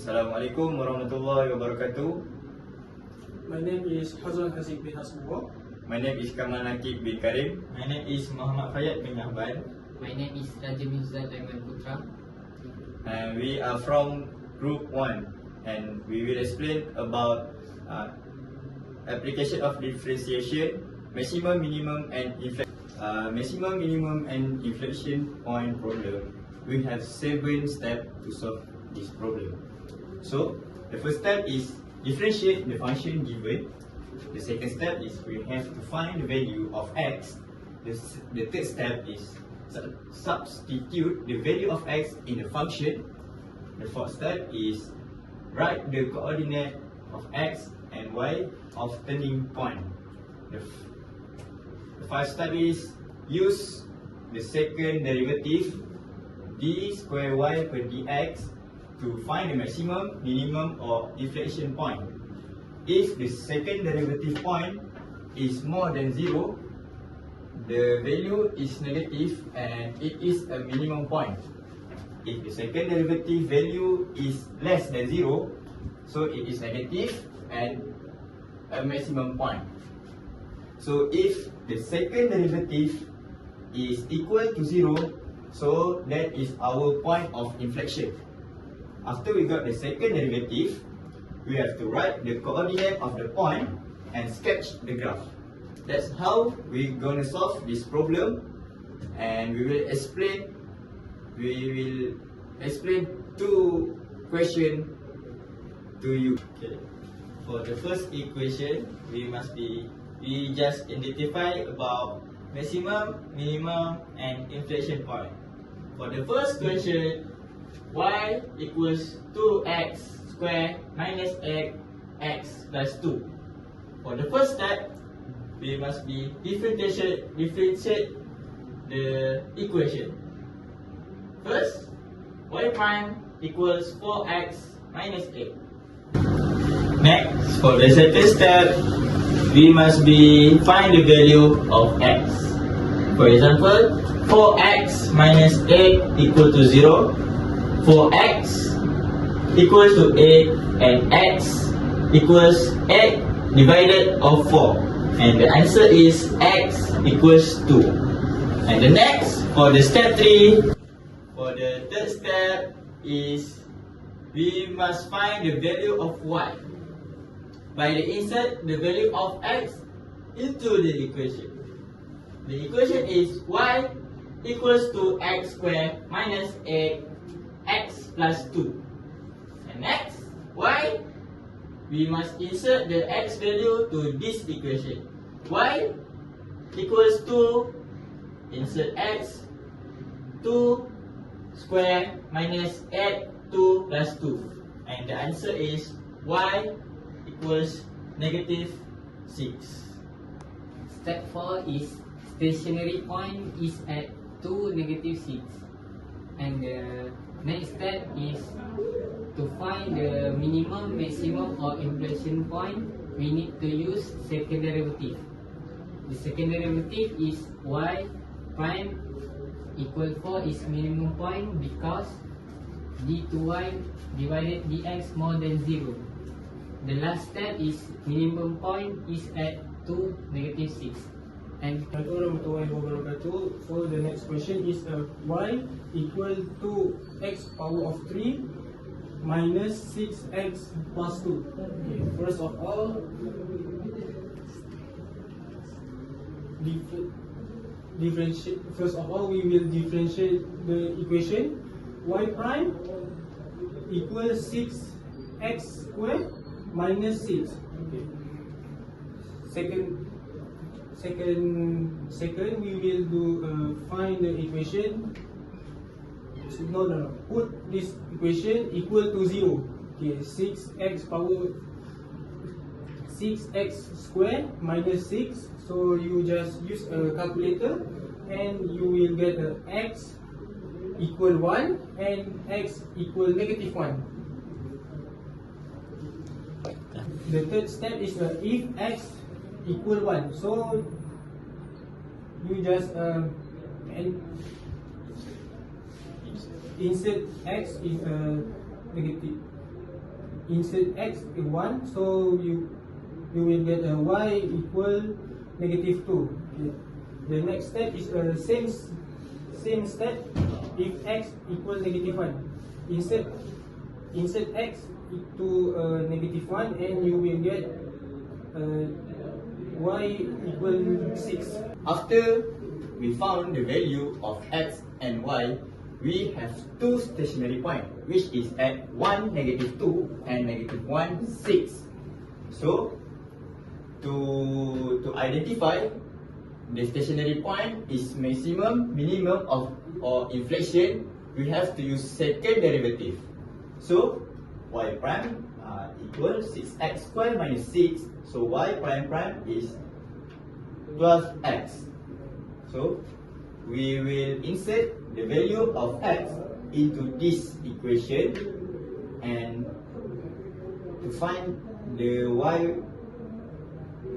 Assalamualaikum warahmatullahi wabarakatuh. My name is Hazwan Haziq bin Hasbullah. My name is Kamal Nakib bin Karim. My name is Muhammad Fayyad bin Ahban. My name is Raja Mirzal Aiman Putra. And we are from Group 1 and we will explain about application of differentiation, maximum, minimum and inflection. Maximum, minimum and inflection point problem. We have 7 steps to solve this problem. So the first step is differentiate the function given. The second step is we have to find the value of x. The third step is substitute the value of x in the function. The fourth step is write the coordinate of x and y of turning point. The first step is use the second derivative d square y per dx to find the maximum, minimum or inflection point. If the second derivative point is more than 0, the value is negative and it is a minimum point. If the second derivative value is less than 0, so it is negative and a maximum point. So if the second derivative is equal to 0, so that is our point of inflection. After we got the second derivative, we have to write the coordinate of the point and sketch the graph. That's how we're gonna solve this problem, and we will explain two questions to you. Okay. For the first equation, we just identify about maximum, minimum and inflection point. For the first question, y equals 2x squared minus x plus 2. For the first step, we must differentiate the equation. First, y prime equals 4x minus 8. Next, for the second step, we must find the value of x. For example, 4x minus 8 equal to 0. 4x equals to 8 and x equals 8 divided of 4. And the answer is x equals 2. And the next, for the step 3, for the third step is we must find the value of y by insert the value of x into the equation. The equation is y equals to x squared minus 8x plus 2. And next, y, we must insert the x value to this equation. Y equals to, insert x, 2 square minus 8, 2 plus 2. And the answer is y equals negative 6. Step 4 is stationary point is at 2, negative 6. And the next step is to find the minimum, maximum or inflection point. We need to use second derivative. The second derivative is y prime equal 4 is minimum point because d2y divided dx more than 0. The last step is minimum point is at 2, negative 6. And Warahmatullahi wabarakatuh. So the next question is y equal to x power of 3 minus 6x plus 2. Okay, first of all, we will differentiate the equation. Y prime equals 6x squared minus 6. Okay. Second, we will find the equation. No. Put this equation equal to 0. Okay, 6x squared minus 6. So you just use a calculator and you will get x equal 1 and x equal negative 1. The third step is if x equal 1. So you just insert x in negative insert x 1, so you will get a y equal negative 2. Okay. The next step is same step. If x equal negative 1, insert x to negative 1 and you will get y equal 6. After we found the value of x and y, we have two stationary points, which is at 1, negative 2 and negative 1, 6. So, to identify the stationary point is maximum, minimum of or inflection, we have to use second derivative. So, y prime equals 6x squared minus 6. So, y prime prime is 12x. So, we will insert the value of x into this equation and to find the y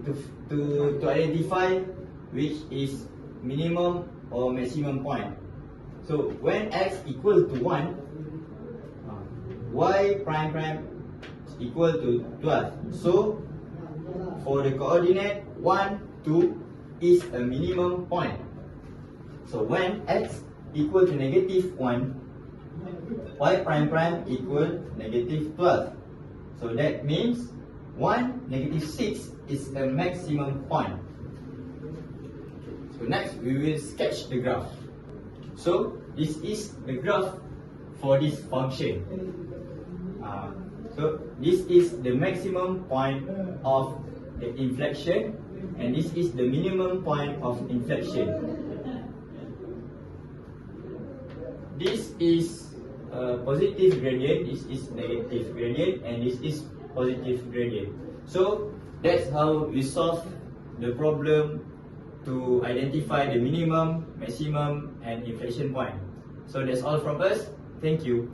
to identify which is minimum or maximum point. So when x equal to 1, y prime prime is equal to 12. So for the coordinate 1, 2 is a minimum point. So when x equal to negative 1, y prime prime equal negative 12. So that means 1, negative 6 is a maximum point. So next we will sketch the graph. So this is the graph for this function. So this is the maximum point of the inflection and this is the minimum point of inflection. This is a positive gradient, this is negative gradient, and this is positive gradient. So that's how we solve the problem to identify the minimum, maximum, and inflection point. So that's all from us. Thank you.